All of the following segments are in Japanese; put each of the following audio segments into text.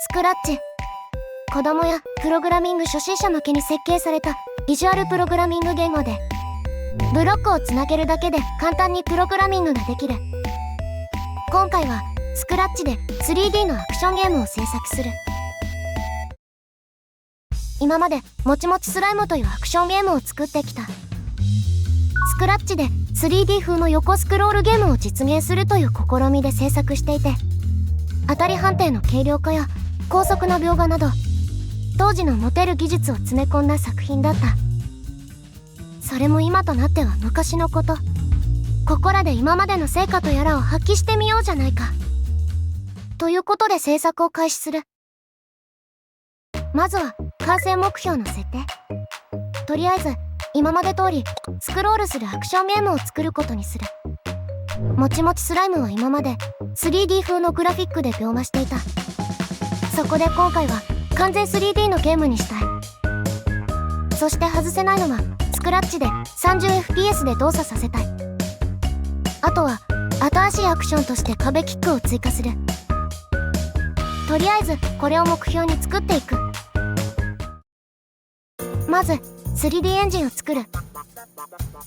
スクラッチ。子供やプログラミング初心者向けに設計されたビジュアルプログラミング言語で、ブロックをつなげるだけで簡単にプログラミングができる。今回はスクラッチで 3D のアクションゲームを制作する。今までもちもちスライムというアクションゲームを作ってきた。スクラッチで 3D 風の横スクロールゲームを実現するという試みで制作していて、当たり判定の軽量化や高速な描画など当時の持てる技術を詰め込んだ作品だった。それも今となっては昔のこと。ここらで今までの成果とやらを発揮してみようじゃないか。ということで制作を開始する。まずは完成目標の設定。とりあえず今まで通りスクロールするアクションゲームを作ることにする。もちもちスライムは今まで 3D 風のグラフィックで描画していた。そこで今回は完全 3D のゲームにしたい。そして外せないのはスクラッチで 30fps で動作させたい。あとは新しいアクションとして壁キックを追加する。とりあえずこれを目標に作っていく。まず 3D エンジンを作る。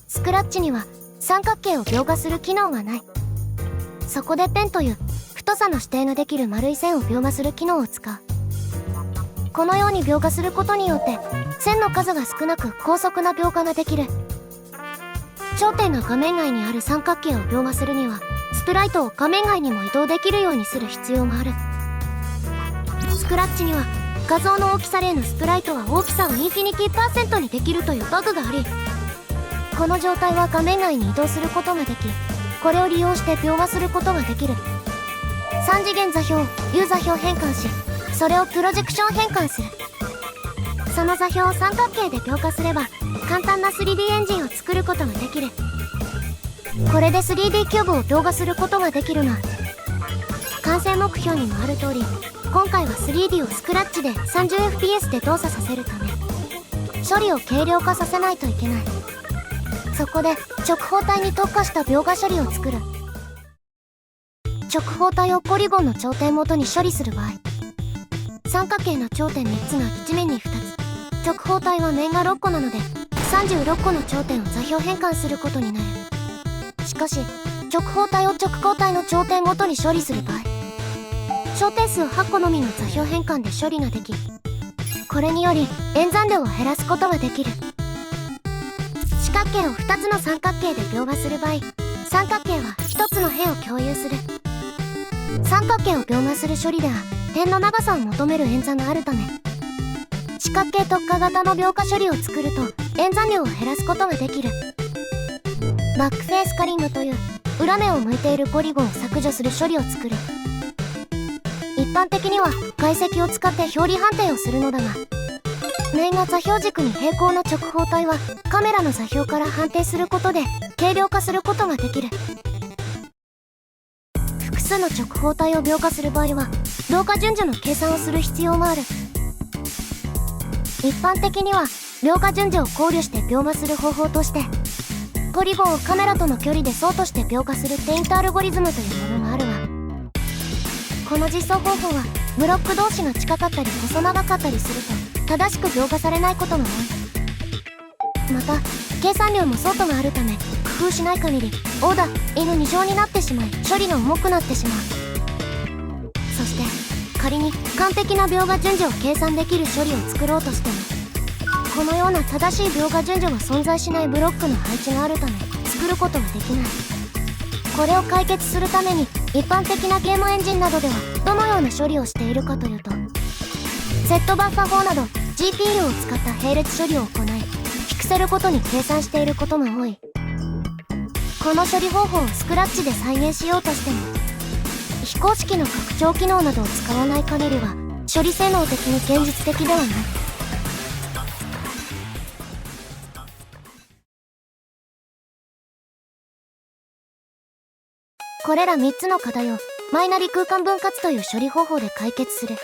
スクラッチには三角形を描画する機能がない。そこでペンという太さの指定のできる丸い線を描画する機能を使う。このように描画することによって線の数が少なく高速な描画ができる。頂点が画面外にある三角形を描画するにはスプライトを画面外にも移動できるようにする必要がある。スクラッチには画像の大きさ例のスプライトは大きさをインフィニティ%にできるというバグがあり、この状態は画面外に移動することができ、これを利用して描画することができる。3次元座標を U 座標変換し、それをプロジェクション変換する。その座標を三角形で描画すれば簡単な 3D エンジンを作ることができる。これで 3D キューブを描画することができるの。完成目標にもある通り、今回は 3D をスクラッチで 30fps で動作させるため処理を軽量化させないといけない。そこで直方体に特化した描画処理を作る。直方体をポリゴンの頂点元に処理する場合、三角形の頂点3つが一面に2つ、直方体は面が6個なので36個の頂点を座標変換することになる。しかし直方体を直方体の頂点ごとに処理する場合、小定数8個のみの座標変換で処理ができ、これにより演算量を減らすことができる。四角形を2つの三角形で描画する場合、三角形は1つの辺を共有する。三角形を描画する処理では点の長さを求める演算があるため、四角形特化型の描画処理を作ると演算量を減らすことができる。バックフェースカリングという裏面を向いているポリゴンを削除する処理を作る。一般的には解析を使って表裏判定をするのだが、面が座標軸に平行な直方体はカメラの座標から判定することで軽量化することができる。複数の直方体を描画する場合は描画順序の計算をする必要がある。一般的には描画順序を考慮して描画する方法として、ポリゴンをカメラとの距離で相として描画するペイントアルゴリズムというものがあるが、この実装方法はブロック同士が近かったり細長かったりすると正しく描画されないことが多い。また計算量も相当があるため工夫しない限りOだ N2乗になってしまい処理が重くなってしまう。そして仮に完璧な描画順序を計算できる処理を作ろうとしても、このような正しい描画順序が存在しないブロックの配置があるため作ることができない。これを解決するために一般的なゲームエンジンなどではどのような処理をしているかというと、Z バッファ法など GPL を使った並列処理を行いピクセルごとに計算していることが多い。この処理方法をスクラッチで再現しようとしても、非公式の拡張機能などを使わない限りは処理性能的に現実的ではない。これら3つの課題をマイナリ空間分割という処理方法で解決する。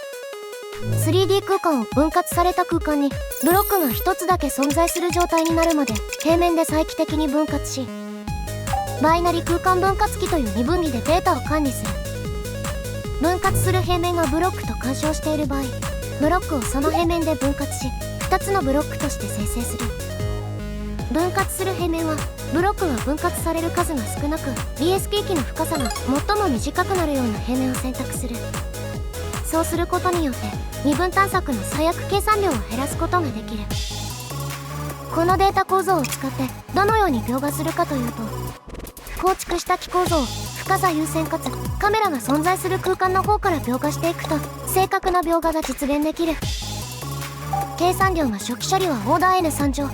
3D 空間を分割された空間にブロックが1つだけ存在する状態になるまで平面で再帰的に分割し、バイナリ空間分割器という二分離でデータを管理する。分割する平面がブロックと干渉している場合、ブロックをその平面で分割し2つのブロックとして生成する。分割する平面はブロックが分割される数が少なく BS 区域の深さが最も短くなるような平面を選択する。そうすることによって二分探索の最悪計算量を減らすことができる。このデータ構造を使ってどのように描画するかというと、構築した機構造を深さ優先かつカメラが存在する空間の方から描画していくと正確な描画が実現できる。計算量が初期処理はオーダー N3 乗、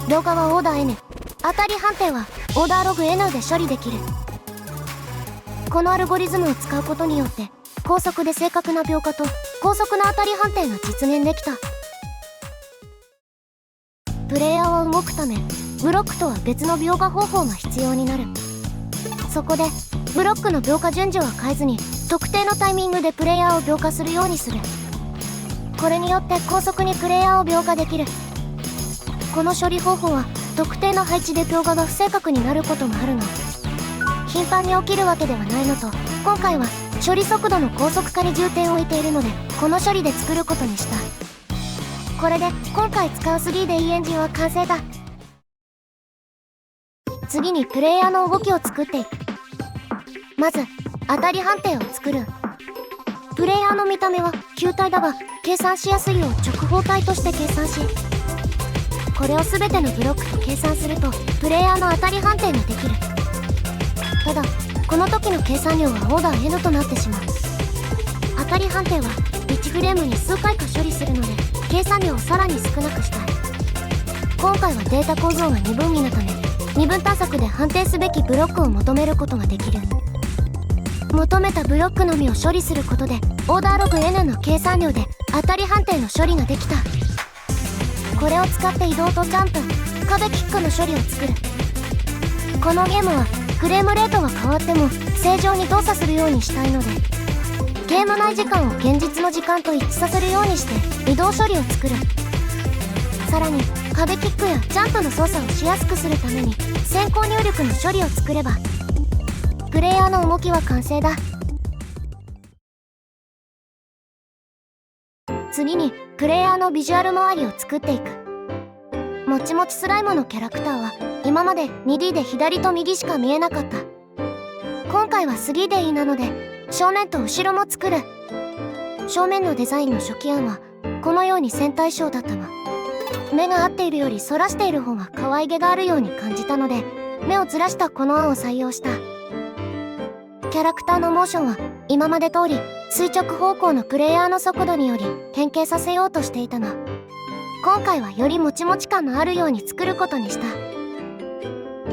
描画はオーダー N、当たり判定はオーダーログ N で処理できる。このアルゴリズムを使うことによって高速で正確な描画と高速な当たり判定が実現できた。プレイヤーは動くためブロックとは別の描画方法が必要になる。そこでブロックの描画順序は変えずに特定のタイミングでプレイヤーを描画するようにする。これによって高速にプレイヤーを描画できる。この処理方法は特定の配置で描画が不正確になることがあるが、頻繁に起きるわけではないのと、今回は処理速度の高速化に重点を置いているのでこの処理で作ることにした。これで今回使う 3D エンジンは完成だ。次にプレイヤーの動きを作っていく。まず当たり判定を作る。プレイヤーの見た目は球体だが計算しやすいよう直方体として計算し、これを全てのブロックと計算するとプレイヤーの当たり判定ができる。ただこの時の計算量はオーダー N となってしまう。当たり判定は1フレームに数回か処理するので計算量をさらに少なくしたい。今回はデータ構造が二分位なため二分探索で判定すべきブロックを求めることができる。求めたブロックのみを処理することでオーダーログ N の計算量で当たり判定の処理ができた。これを使って移動とジャンプ、壁キックの処理を作る。このゲームはフレームレートが変わっても正常に動作するようにしたいので、ゲーム内時間を現実の時間と一致させるようにして移動処理を作る。さらに壁キックやジャンプの操作をしやすくするために先行入力の処理を作ればプレイヤーの動きは完成だ。次にプレイヤーのビジュアル周りを作っていく。もちもちスライムのキャラクターは今まで 2D で左と右しか見えなかった。今回は 3D なので正面と後ろも作る。正面のデザインの初期案はこのように線対称だったが、目が合っているより反らしている方が可愛げがあるように感じたので目をずらしたこの案を採用した。キャラクターのモーションは今まで通り垂直方向のプレイヤーの速度により変形させようとしていたが、今回はよりもちもち感のあるように作ることにした。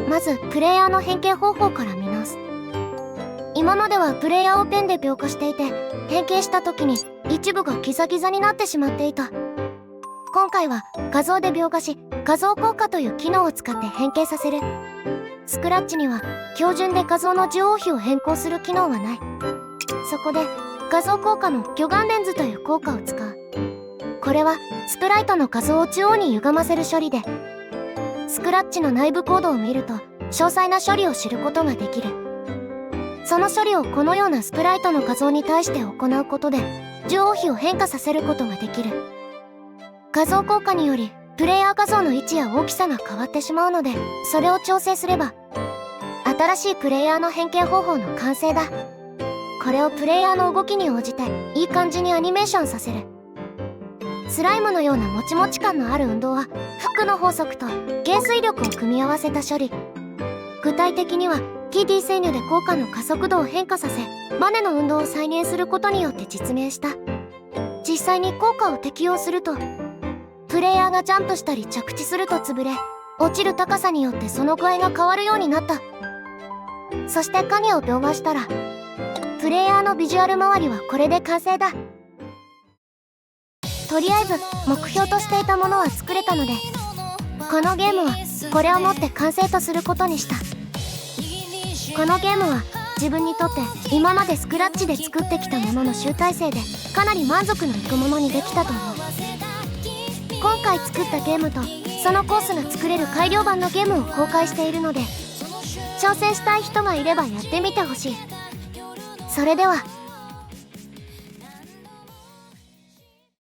まずプレイヤーの変形方法から見直す。今まではプレイヤーをペンで描画していて変形した時に一部がギザギザになってしまっていた。今回は画像で描画し画像効果という機能を使って変形させる。スクラッチには標準で画像の受容比を変更する機能はない。そこで画像効果の魚眼レンズという効果を使う。これはスプライトの画像を中央に歪ませる処理で、スクラッチの内部コードを見ると詳細な処理を知ることができる。その処理をこのようなスプライトの画像に対して行うことで受容比を変化させることができる。画像効果によりプレイヤー画像の位置や大きさが変わってしまうので、それを調整すれば新しいプレイヤーの変形方法の完成だ。これをプレイヤーの動きに応じていい感じにアニメーションさせる。スライムのようなもちもち感のある運動はフックの法則と減衰力を組み合わせた処理。具体的には TD 制御で効果の加速度を変化させバネの運動を再現することによって実現した。実際に効果を適用するとプレイヤーがジャンプしたり着地すると潰れ、落ちる高さによってその具合が変わるようになった。そして影を描画したらプレイヤーのビジュアル周りはこれで完成だ。とりあえず目標としていたものは作れたので、このゲームはこれをもって完成とすることにした。このゲームは自分にとって今までスクラッチで作ってきたものの集大成でかなり満足のいくものにできたと思う。今回作ったゲームとそのコースが作れる改良版のゲームを公開しているので、挑戦したい人がいればやってみてほしい。それでは。